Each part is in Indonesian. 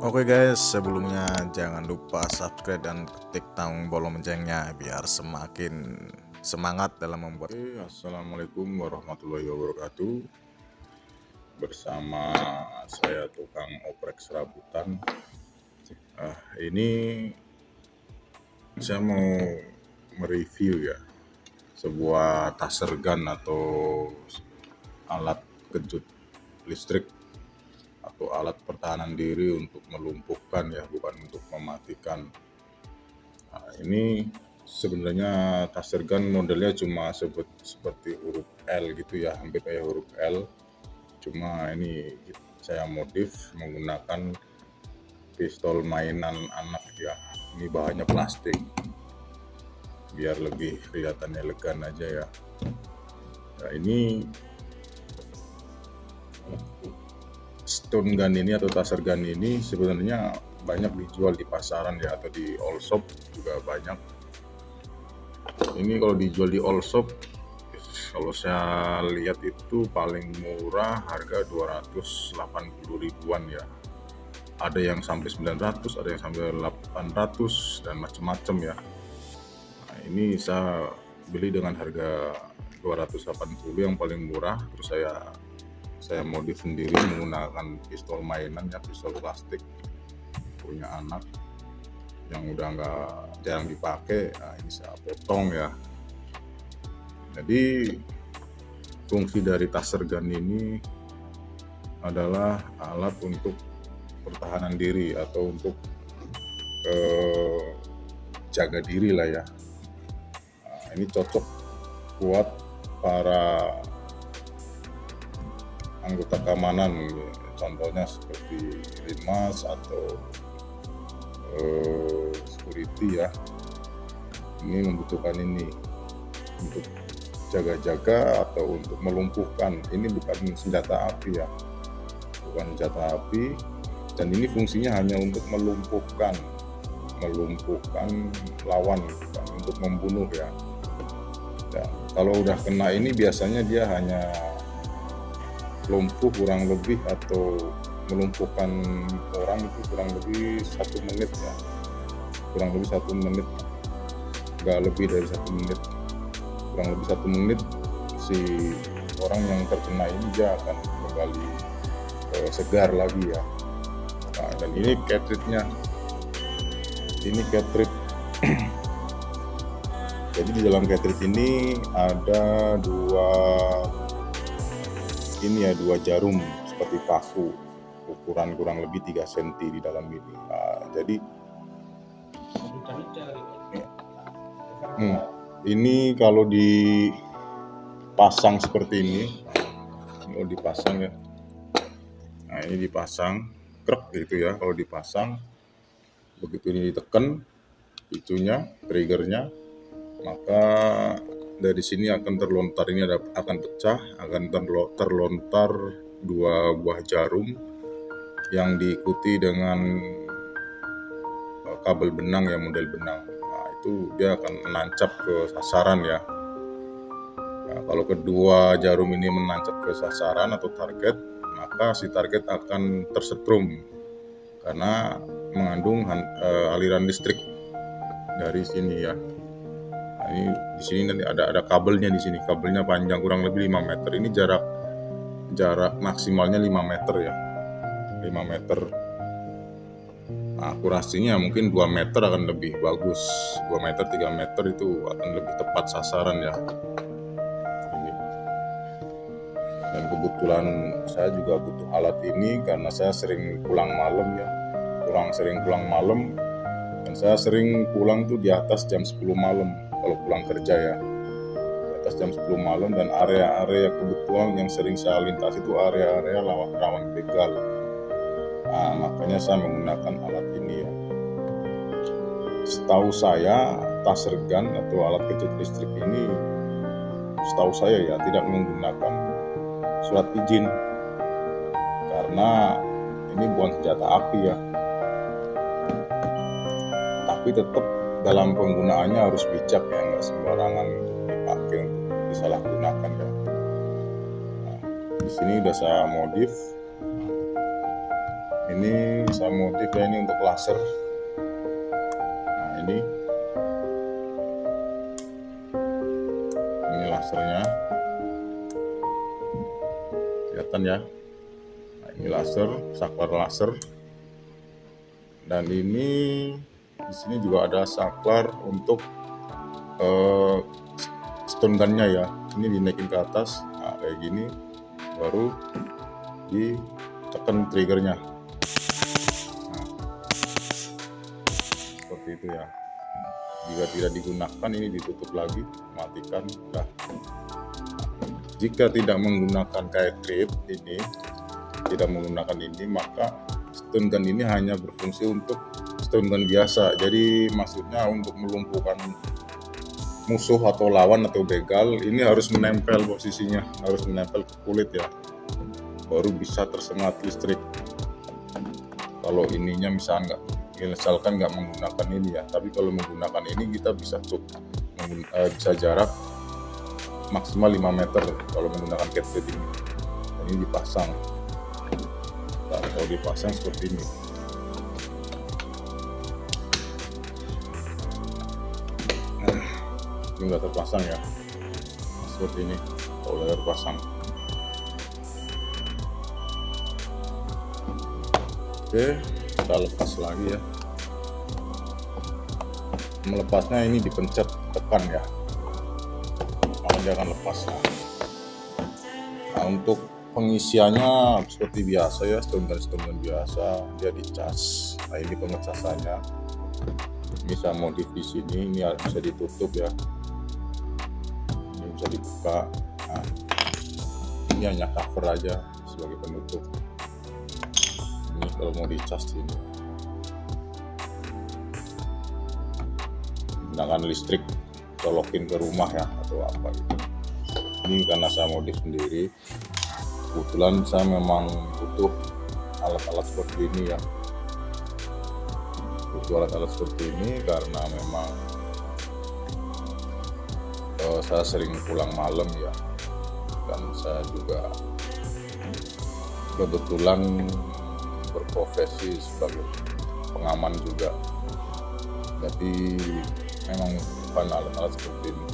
Oke guys, sebelumnya jangan lupa subscribe dan ketik tombol loncengnya biar semakin semangat dalam membuat. Assalamualaikum warahmatullahi wabarakatuh. Bersama saya tukang oprek serabutan. Ini saya mau mereview ya sebuah taser gun atau alat kejut listrik atau alat pertahanan diri untuk melumpuhkan ya, bukan untuk mematikan. Ini sebenarnya taser gun modelnya cuma seperti huruf L gitu ya, hampir kayak huruf L. Cuma ini saya modif menggunakan pistol mainan anak ya. Ini bahannya plastik biar lebih kelihatan elegan aja ya. Nah, ini stun gun ini atau taser gun ini sebenarnya banyak dijual di pasaran ya, atau di all shop juga banyak. Ini kalau dijual di all shop, kalau saya lihat itu paling murah harga 280 ribuan ya. Ada yang sampai 900, ada yang sampai 800 dan macam-macam ya. Nah, ini saya beli dengan harga 280 yang paling murah, terus saya modif sendiri menggunakan pistol mainan ya, pistol plastik punya anak yang udah nggak jarang dipakai. Nah, ini saya potong ya. Jadi fungsi dari taser gun ini adalah alat untuk pertahanan diri atau untuk jaga diri lah ya. Nah, ini cocok buat para anggota keamanan, contohnya seperti linmas atau security ya. Ini membutuhkan ini untuk jaga-jaga atau untuk melumpuhkan. Ini bukan senjata api ya, bukan senjata api, dan ini fungsinya hanya untuk melumpuhkan lawan, bukan untuk membunuh ya. Dan kalau udah kena ini biasanya dia hanya lumpuh kurang lebih, atau melumpuhkan orang itu kurang lebih 1 menit ya, kurang lebih 1 menit, nggak lebih dari 1 menit. Kurang lebih 1 menit si orang yang terkena ini dia akan kembali segar lagi ya. Nah, dan ini cartridge-nya, ini cartridge. Jadi di dalam cartridge ini ada dua jarum seperti paku, ukuran kurang lebih 3 cm di dalam ini. Nah, jadi ini kalau dipasang seperti ini, kalau dipasang ya, nah ini dipasang krek gitu ya. Kalau dipasang, begitu ini ditekan picunya, triggernya, maka dari sini akan terlontar, ini akan pecah, akan terlontar 2 buah jarum yang diikuti dengan kabel benang ya, model benang. Nah, itu dia akan menancap ke sasaran ya. Nah, kalau kedua jarum ini menancap ke sasaran atau target, maka si target akan tersetrum karena mengandung aliran listrik dari sini ya. Nah, ini di sini nanti ada kabelnya di sini. Kabelnya panjang kurang lebih 5 meter. Ini jarak maksimalnya 5 meter ya. 5 meter. Nah, akurasinya mungkin 2 meter akan lebih bagus. 2 meter, 3 meter itu akan lebih tepat sasaran ya. Ini. Dan kebetulan saya juga butuh alat ini karena saya sering pulang malam ya. Sering pulang malam, dan saya sering pulang tuh di atas jam 10 malam kalau pulang kerja ya. Di atas jam 10 malam, dan area-area kebetulan yang sering saya lintas itu area-area rawan begal. Nah, makanya saya menggunakan alat ini ya. Setahu saya taser gun atau alat kejut listrik ini, setahu saya ya, tidak menggunakan surat izin karena ini bukan senjata api ya. Tapi tetap dalam penggunaannya harus bijak ya, nggak sembarangan untuk dipakai untuk disalahgunakan ya. Nah, di sini udah saya modif. Ini saya modif ya, ini untuk laser. Nah ini lasernya, kelihatan ya. Nah, ini laser, saklar laser. Dan ini di sini juga ada saklar untuk stun gunnya ya. Ini dinaikin ke atas, nah, kayak gini, baru ditekan triggernya. Nah, seperti itu ya. Jika tidak digunakan, ini ditutup lagi, matikan. Nah, jika tidak menggunakan kayak grip ini, tidak menggunakan ini, maka stun gun ini hanya berfungsi untuk stun gun biasa. Jadi maksudnya untuk melumpuhkan musuh atau lawan atau begal, ini harus menempel posisinya, harus menempel ke kulit ya, baru bisa tersengat listrik. Kalau ininya misalkan nggak menggunakan ini ya, tapi kalau menggunakan ini kita bisa bisa jarak maksimal 5 meter kalau menggunakan cat fit ini. Dan ini dipasang. Nah, kalau dipasang seperti ini. Ini nggak terpasang ya, seperti ini kalau udah terpasang. Oke, kita lepas lagi ya. Melepasnya ini dipencet tekan ya, maka dia akan lepas. Nah, untuk pengisiannya seperti biasa ya, stun gun biasa, dia dicas. Nah, ini pengecasannya. Ini saya modif di sini, ini bisa ditutup ya. Ini bisa dibuka. Nah, ini hanya cover aja sebagai penutup. Ini kalau mau dicas ini. Menggunakan listrik, colokin ke rumah ya atau apa gitu. Ini karena saya modif sendiri, kebetulan saya memang butuh alat-alat seperti ini ya, butuh alat-alat seperti ini karena memang saya sering pulang malam ya, dan saya juga kebetulan berprofesi sebagai pengaman juga, jadi memang bukan alat-alat seperti ini.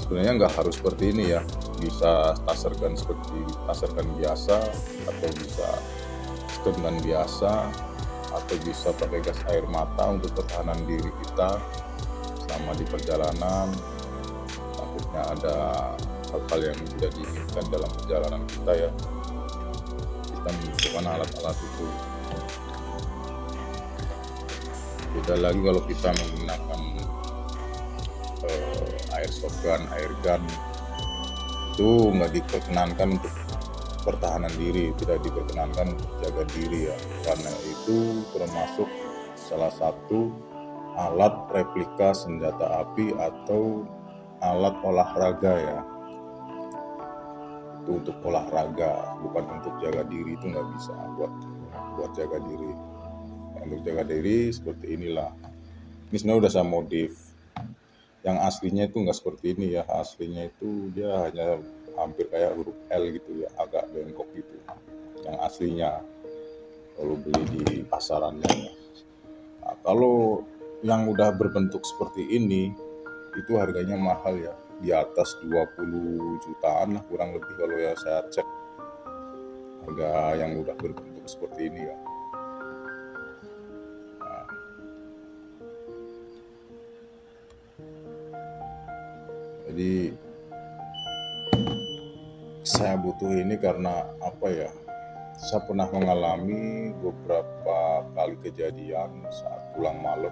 Sebenarnya nggak harus seperti ini ya, bisa taser gun seperti taser gun biasa, atau bisa stun gun biasa, atau bisa pakai gas air mata untuk pertahanan diri kita selama di perjalanan. Takutnya ada hal-hal yang tidak diinginkan dalam perjalanan kita ya, kita membutuhkan alat-alat itu. Beda lagi kalau kita menggunakan airsoft gun, air gun, itu nggak diperkenankan untuk pertahanan diri, tidak diperkenankan untuk jaga diri ya, karena itu termasuk salah satu alat replika senjata api atau alat olahraga ya. Itu untuk olahraga, bukan untuk jaga diri, itu nggak bisa buat jaga diri. Untuk jaga diri seperti inilah. Ini sebenarnya udah saya modif. Yang aslinya itu nggak seperti ini ya, aslinya itu dia hanya hampir kayak huruf L gitu ya, agak bengkok gitu. Yang aslinya kalau beli di pasarannya ya. Nah, kalau yang udah berbentuk seperti ini itu harganya mahal ya, di atas 20 jutaan lah kurang lebih kalau ya saya cek harga yang udah berbentuk seperti ini ya. Jadi saya butuh ini karena apa ya, saya pernah mengalami beberapa kali kejadian saat pulang malam,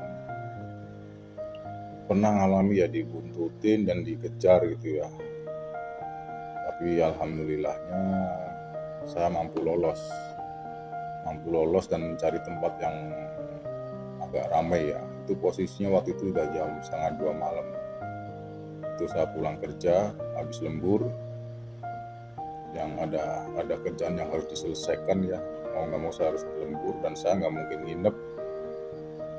pernah ngalami ya dibuntutin dan dikejar gitu ya, tapi alhamdulillahnya saya mampu lolos dan mencari tempat yang agak ramai ya. Itu posisinya waktu itu udah jam 1:30 malam. Itu saya pulang kerja habis lembur, yang ada kerjaan yang harus diselesaikan ya, mau nggak mau saya harus lembur, dan saya nggak mungkin nginep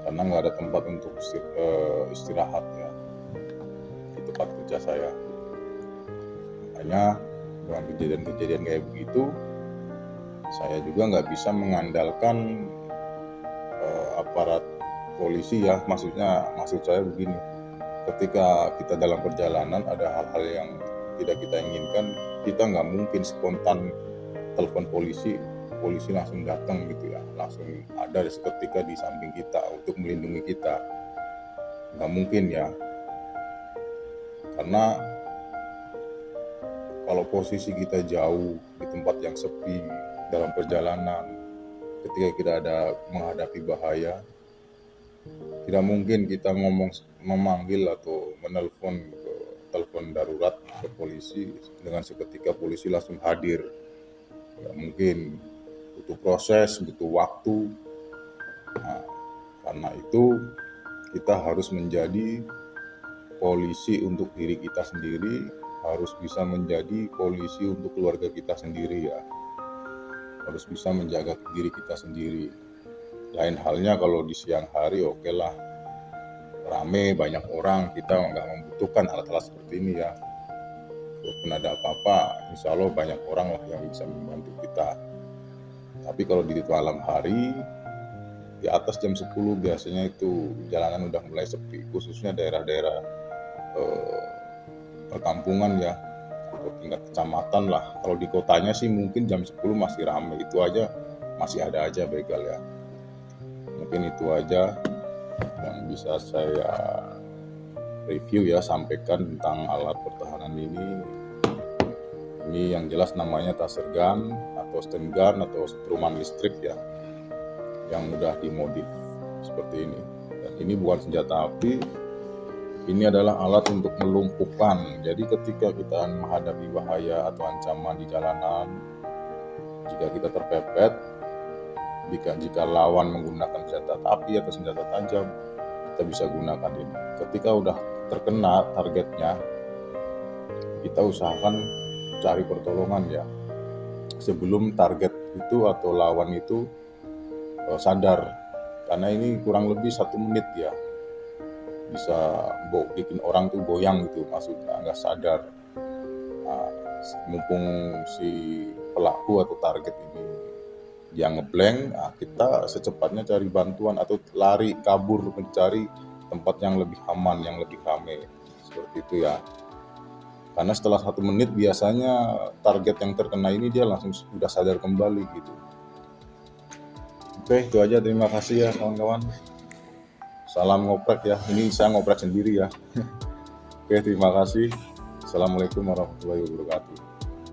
karena nggak ada tempat untuk istirahat ya di tempat kerja saya. Makanya dengan kejadian kayak begitu, Saya juga nggak bisa mengandalkan aparat polisi ya, maksud saya begini, ketika kita dalam perjalanan ada hal-hal yang tidak kita inginkan, kita nggak mungkin spontan telepon polisi langsung datang gitu ya, langsung ada seketika di samping kita untuk melindungi kita, nggak mungkin ya. Karena kalau posisi kita jauh di tempat yang sepi dalam perjalanan, ketika kita ada menghadapi bahaya, tidak mungkin kita memanggil atau menelpon ke telepon darurat ke polisi dengan seketika polisi langsung hadir. Tidak mungkin, butuh proses, butuh waktu. Nah, karena itu kita harus menjadi polisi untuk diri kita sendiri, harus bisa menjadi polisi untuk keluarga kita sendiri ya. Harus bisa menjaga diri kita sendiri. Lain halnya kalau di siang hari, oke lah, rame banyak orang, kita nggak membutuhkan alat-alat seperti ini ya. Walaupun ada apa-apa, insya Allah banyak orang lah yang bisa membantu kita. Tapi kalau di malam hari, di atas jam 10 biasanya itu jalanan udah mulai sepi, khususnya daerah-daerah perkampungan ya, atau tingkat kecamatan lah. Kalau di kotanya sih mungkin jam 10 masih ramai, itu aja masih ada aja begal ya. Mungkin itu aja yang bisa saya review ya, sampaikan tentang alat pertahanan ini. Ini yang jelas namanya taser gun atau stun gun atau struman listrik ya, yang mudah dimodif seperti ini. Dan ini bukan senjata api, ini adalah alat untuk melumpuhkan. Jadi ketika kita menghadapi bahaya atau ancaman di jalanan, jika kita terpepet, jika lawan menggunakan senjata api atau senjata tajam, kita bisa gunakan ini. Ketika udah terkena targetnya, kita usahakan cari pertolongan ya, sebelum target itu atau lawan itu sadar, karena ini kurang lebih 1 menit ya, bisa bikin orang tuh goyang gitu, maksudnya nggak sadar. Nah, mumpung si pelaku atau target ini dia ngeblank, nah kita secepatnya cari bantuan atau lari kabur mencari tempat yang lebih aman, yang lebih ramai, seperti itu ya. Karena setelah 1 menit biasanya target yang terkena ini dia langsung sudah sadar kembali gitu. Oke, itu aja, terima kasih ya kawan-kawan. Salam ngoprek ya, ini saya ngoprek sendiri ya. Oke, terima kasih. Assalamualaikum warahmatullahi wabarakatuh.